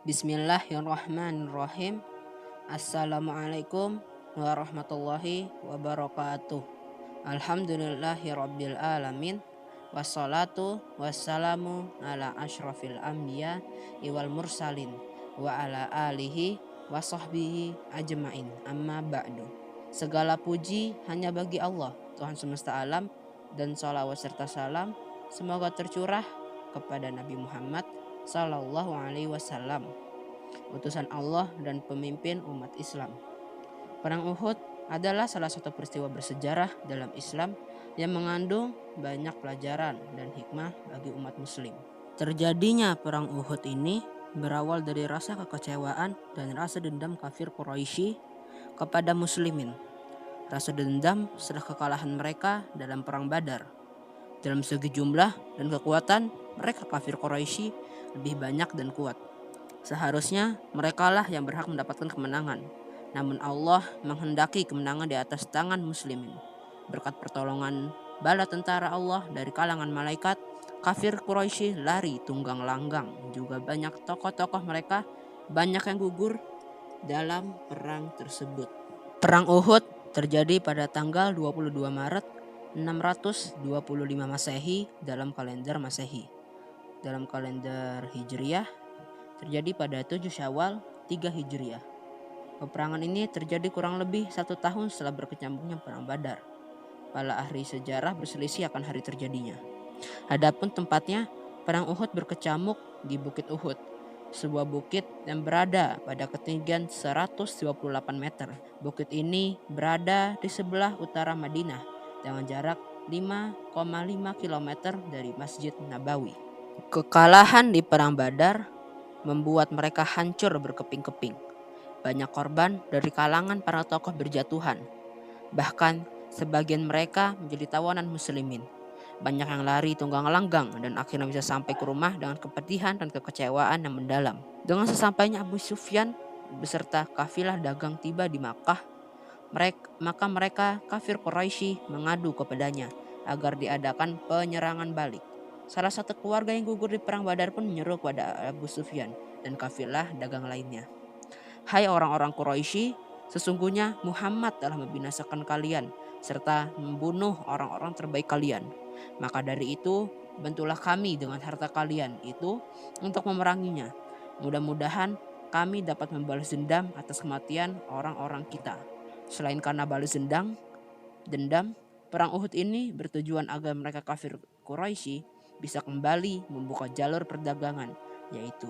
Bismillahirrahmanirrahim. Assalamualaikum warahmatullahi wabarakatuh. Alhamdulillahirabbil alamin. Wassalatu wassalamu ala asyrafil anbiya wal mursalin wa ala alihi wa sahbihi ajmain. Amma ba'du. Segala puji hanya bagi Allah, Tuhan semesta alam, dan salawat serta salam semoga tercurah kepada Nabi Muhammad Sallallahu Alaihi Wasallam, utusan Allah dan pemimpin umat Islam. Perang Uhud adalah salah satu peristiwa bersejarah dalam Islam yang mengandung banyak pelajaran dan hikmah bagi umat Muslim. Terjadinya perang Uhud ini berawal dari rasa kekecewaan dan rasa dendam kafir Quraisy kepada Muslimin. Rasa dendam setelah kekalahan mereka dalam perang Badar. Dalam segi jumlah dan kekuatan, mereka kafir Quraisy lebih banyak dan kuat. Seharusnya merekalah yang berhak mendapatkan kemenangan. Namun Allah menghendaki kemenangan di atas tangan muslimin. Berkat pertolongan bala tentara Allah dari kalangan malaikat, kafir Quraisy lari tunggang langgang. Juga banyak tokoh-tokoh mereka banyak yang gugur dalam perang tersebut. Perang Uhud terjadi pada tanggal 22 Maret 625 Masehi dalam kalender Masehi. Dalam kalender Hijriah terjadi pada 7 Syawal 3 Hijriah. Peperangan ini terjadi kurang lebih 1 tahun setelah berkecamuknya perang Badar. Para ahli sejarah berselisih akan hari terjadinya. Adapun tempatnya, perang Uhud berkecamuk di Bukit Uhud, sebuah bukit yang berada pada ketinggian 128 meter. Bukit ini berada di sebelah utara Madinah dengan jarak 5,5 km dari Masjid Nabawi. Kekalahan di perang Badar membuat mereka hancur berkeping-keping. Banyak korban dari kalangan para tokoh berjatuhan. Bahkan sebagian mereka menjadi tawanan muslimin. Banyak yang lari tunggang langgang dan akhirnya bisa sampai ke rumah dengan kepedihan dan kekecewaan yang mendalam. Dengan sesampainya Abu Sufyan beserta kafilah dagang tiba di Makkah, maka mereka kafir Quraisy mengadu kepadanya agar diadakan penyerangan balik. Salah satu keluarga yang gugur di perang Badar pun menyeru kepada Abu Sufyan dan kafilah dagang lainnya, "Hai orang-orang Quraisy, sesungguhnya Muhammad telah membinasakan kalian serta membunuh orang-orang terbaik kalian. Maka dari itu, bantulah kami dengan harta kalian itu untuk memeranginya. Mudah-mudahan kami dapat membalas dendam atas kematian orang-orang kita." Selain karena balas dendam, perang Uhud ini bertujuan agar mereka kafir Quraisy bisa kembali membuka jalur perdagangan, yaitu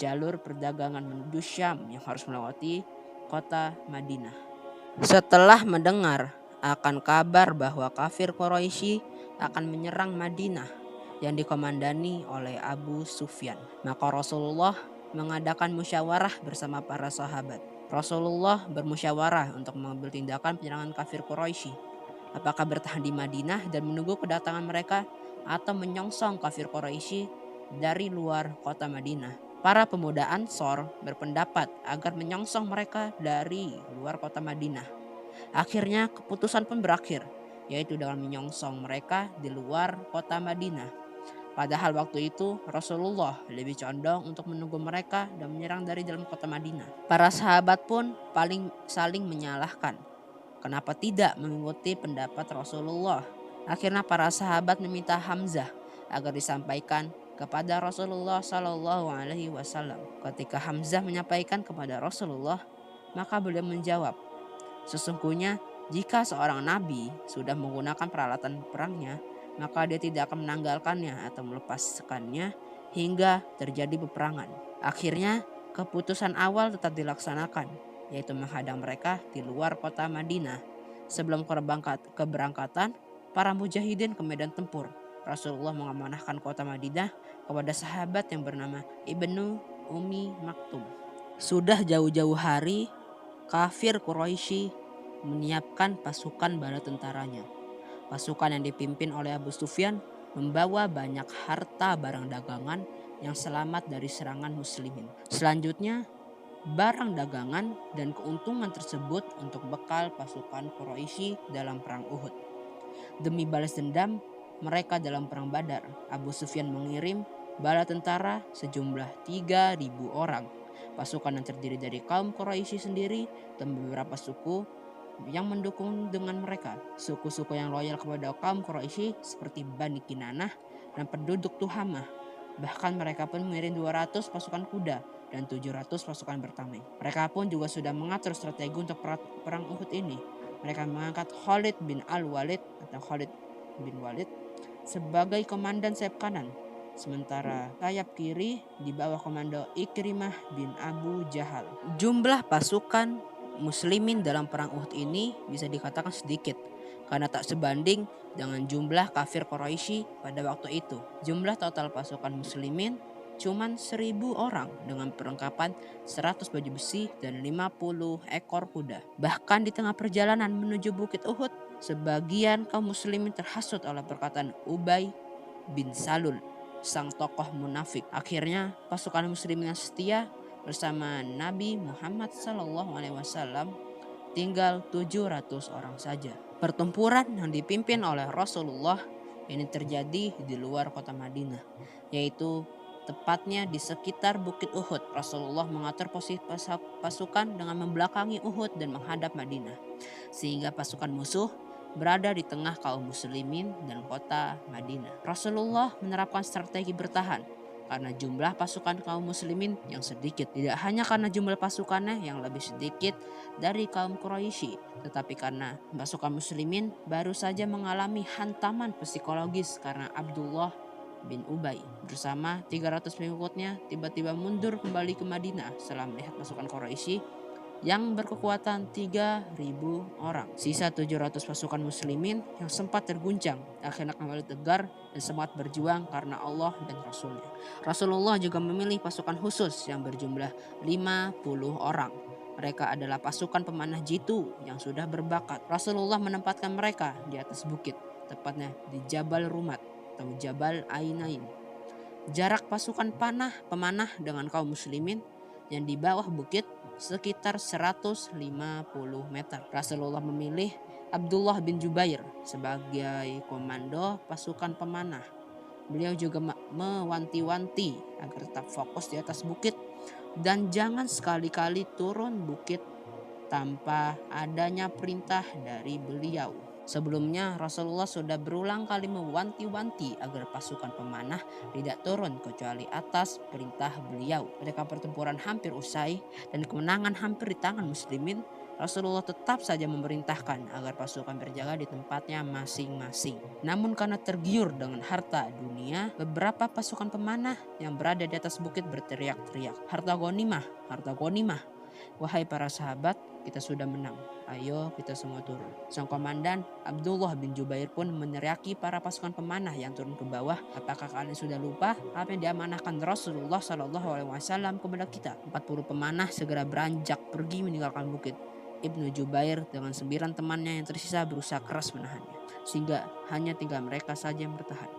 jalur perdagangan menuju Syam yang harus melewati kota Madinah. Setelah mendengar akan kabar bahwa kafir Quraisy akan menyerang Madinah yang dikomandani oleh Abu Sufyan, maka Rasulullah mengadakan musyawarah bersama para sahabat. Rasulullah bermusyawarah untuk mengambil tindakan penyerangan kafir Quraisy. Apakah bertahan di Madinah dan menunggu kedatangan mereka atau menyongsong kafir Quraisy dari luar kota Madinah? Para pemuda Ansor berpendapat agar menyongsong mereka dari luar kota Madinah. Akhirnya keputusan pun berakhir, yaitu dengan menyongsong mereka di luar kota Madinah. Padahal waktu itu Rasulullah lebih condong untuk menunggu mereka dan menyerang dari dalam kota Madinah. Para sahabat pun saling menyalahkan. Kenapa tidak mengikuti pendapat Rasulullah? Akhirnya para sahabat meminta Hamzah agar disampaikan kepada Rasulullah Shallallahu Alaihi Wasallam. Ketika Hamzah menyampaikan kepada Rasulullah, maka beliau menjawab, "Sesungguhnya jika seorang nabi sudah menggunakan peralatan perangnya, maka dia tidak akan menanggalkannya atau melepaskannya hingga terjadi peperangan." Akhirnya keputusan awal tetap dilaksanakan, yaitu menghadang mereka di luar kota Madinah. Sebelum keberangkatan para mujahidin ke medan tempur, Rasulullah mengamanahkan kota Madinah kepada sahabat yang bernama Ibnu Ummi Maktum. Sudah jauh-jauh hari kafir Quraisy menyiapkan pasukan bala tentaranya. Pasukan yang dipimpin oleh Abu Sufyan membawa banyak harta barang dagangan yang selamat dari serangan muslimin. Selanjutnya, barang dagangan dan keuntungan tersebut untuk bekal pasukan Quraisy dalam perang Uhud. Demi balas dendam mereka dalam perang Badar, Abu Sufyan mengirim bala tentara sejumlah 3.000 orang Pasukan yang terdiri dari kaum Quraisy sendiri dan beberapa suku yang mendukung dengan mereka. Suku-suku yang loyal kepada kaum Quraisy seperti Bani Kinanah dan penduduk Tuhamah. Bahkan mereka pun mengirim 200 pasukan kuda dan 700 pasukan bertameng. Mereka pun juga sudah mengatur strategi untuk perang Uhud ini. Mereka mengangkat Khalid bin Al-Walid atau Khalid bin Walid sebagai komandan sayap kanan. Sementara sayap kiri di bawah komando Ikrimah bin Abu Jahal. Jumlah pasukan muslimin dalam perang Uhud ini bisa dikatakan sedikit karena tak sebanding dengan jumlah kafir Quraisy pada waktu itu. Jumlah total pasukan muslimin cuman 1.000 orang dengan perlengkapan 100 baju besi dan 50 ekor kuda. Bahkan di tengah perjalanan menuju Bukit Uhud, sebagian kaum muslimin terhasut oleh perkataan Ubay bin Salul, sang tokoh munafik. Akhirnya pasukan muslimin yang setia bersama Nabi Muhammad SAW tinggal 700 orang saja. Pertempuran yang dipimpin oleh Rasulullah ini terjadi di luar kota Madinah, yaitu tepatnya di sekitar Bukit Uhud. Rasulullah mengatur posisi pasukan dengan membelakangi Uhud dan menghadap Madinah, sehingga pasukan musuh berada di tengah kaum muslimin dan kota Madinah. Rasulullah menerapkan strategi bertahan karena jumlah pasukan kaum muslimin yang sedikit. Tidak hanya karena jumlah pasukannya yang lebih sedikit dari kaum Quraisy, tetapi karena pasukan muslimin baru saja mengalami hantaman psikologis karena Abdullah bin Ubay bersama 300 pengikutnya tiba-tiba mundur kembali ke Madinah setelah melihat pasukan Quraisy yang berkekuatan 3.000 orang. Sisa 700 pasukan muslimin yang sempat terguncang akhirnya kembali tegar dan semangat berjuang karena Allah dan Rasulnya. Rasulullah juga memilih pasukan khusus yang berjumlah 50 orang. Mereka adalah pasukan pemanah jitu yang sudah berbakat. Rasulullah menempatkan mereka di atas bukit, tepatnya di Jabal Rumat atau Jabal Ainain. Jarak pasukan pemanah dengan kaum muslimin yang di bawah bukit sekitar 150 meter. Rasulullah memilih Abdullah bin Jubair sebagai komando pasukan pemanah. Beliau juga mewanti-wanti agar tetap fokus di atas bukit dan jangan sekali-kali turun bukit tanpa adanya perintah dari beliau. Sebelumnya Rasulullah sudah berulang kali mewanti-wanti agar pasukan pemanah tidak turun kecuali atas perintah beliau. Ketika pertempuran hampir usai dan kemenangan hampir di tangan muslimin, Rasulullah tetap saja memerintahkan agar pasukan berjaga di tempatnya masing-masing. Namun karena tergiur dengan harta dunia, beberapa pasukan pemanah yang berada di atas bukit berteriak-teriak, "Harta ghanimah, harta ghanimah. Wahai para sahabat, kita sudah menang. Ayo kita semua turun." Sang komandan Abdullah bin Jubair pun meneriaki para pasukan pemanah yang turun ke bawah, "Apakah kalian sudah lupa apa yang diamanahkan Rasulullah SAW kepada kita?" 40 pemanah segera beranjak pergi meninggalkan bukit. Ibnu Jubair dengan 9 temannya yang tersisa berusaha keras menahannya, sehingga hanya tinggal mereka saja yang bertahan.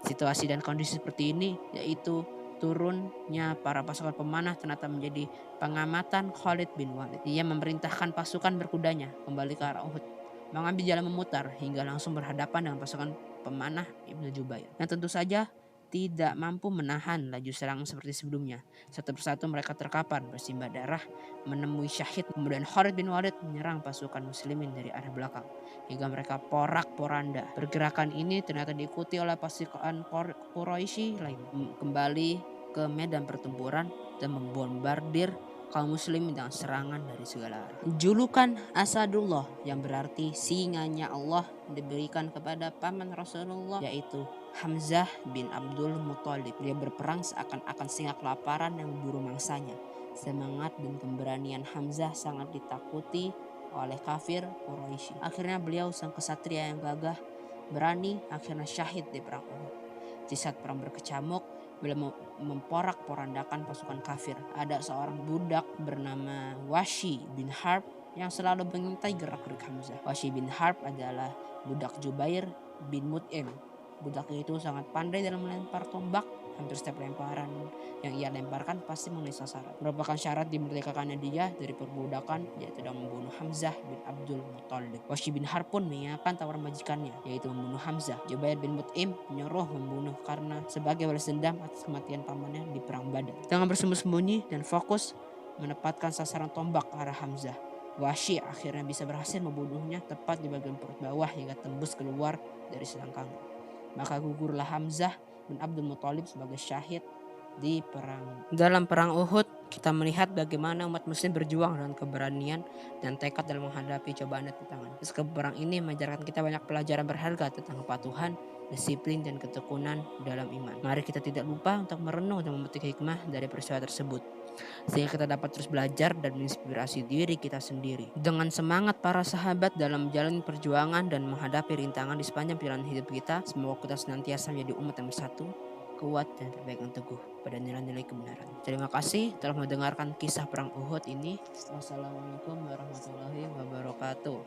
Situasi dan kondisi seperti ini, yaitu turunnya para pasukan pemanah, ternyata menjadi pengamatan Khalid bin Walid. Ia memerintahkan pasukan berkudanya kembali ke arah Uhud, mengambil jalan memutar hingga langsung berhadapan dengan pasukan pemanah Ibnu Jubair yang tentu saja tidak mampu menahan laju serangan seperti sebelumnya. Satu persatu mereka terkapar bersimbah darah menemui syahid. Kemudian Khalid bin Walid menyerang pasukan muslimin dari arah belakang hingga mereka porak-poranda. Pergerakan ini ternyata diikuti oleh pasukan Quraisy lain kembali ke medan pertempuran dan membombardir kaum muslim dengan serangan dari segala arah. Julukan Asadullah yang berarti singanya Allah diberikan kepada paman Rasulullah, yaitu Hamzah bin Abdul Muthalib. Dia berperang seakan-akan singa kelaparan yang memburu mangsanya. Semangat dan keberanian Hamzah sangat ditakuti oleh kafir Quraisy. Akhirnya beliau sang kesatria yang gagah, berani, akhirnya syahid di perang Uhud. Di saat perang berkecamuk, beliau memporak-porandakan pasukan kafir. Ada seorang budak bernama Washi bin Harb yang selalu mengintai gerak-gerik Hamzah. Washi bin Harb adalah budak Jubair bin Mut'im. Budak itu sangat pandai dalam melempar tombak. Hampir setiap lemparan yang ia lemparkan pasti mengenai sasaran. Merupakan syarat dimerdekakannya dia dari perbudakan, yaitu dengan membunuh Hamzah bin Abdul Muthalib. Washi bin Harb pun mengingatkan tawaran majikannya, yaitu membunuh Hamzah. Jubair bin Mut'im menyuruh membunuh karena sebagai balas dendam atas kematian pamannya di perang Badar. Dengan bersembunyi dan fokus, menempatkan sasaran tombak ke arah Hamzah. Wahsy akhirnya bisa berhasil membunuhnya tepat di bagian perut bawah hingga tembus keluar dari selangkangan. Maka gugurlah Hamzah bin Abdul Muthalib sebagai syahid di perang. Dalam perang Uhud, kita melihat bagaimana umat muslim berjuang dengan keberanian dan tekad dalam menghadapi cobaan dan tantangan. Perang ini mengajarkan kita banyak pelajaran berharga tentang kepatuhan, disiplin, dan ketekunan dalam iman. Mari kita tidak lupa untuk merenung dan memetik hikmah dari peristiwa tersebut, sehingga kita dapat terus belajar dan menginspirasi diri kita sendiri. Dengan semangat para sahabat dalam menjalani perjuangan dan menghadapi rintangan di sepanjang perjalanan hidup kita, semoga kita senantiasa menjadi umat yang bersatu, kuat, dan berpegang teguh pada nilai-nilai kebenaran. Terima kasih telah mendengarkan kisah perang Uhud ini. Wassalamualaikum warahmatullahi wabarakatuh.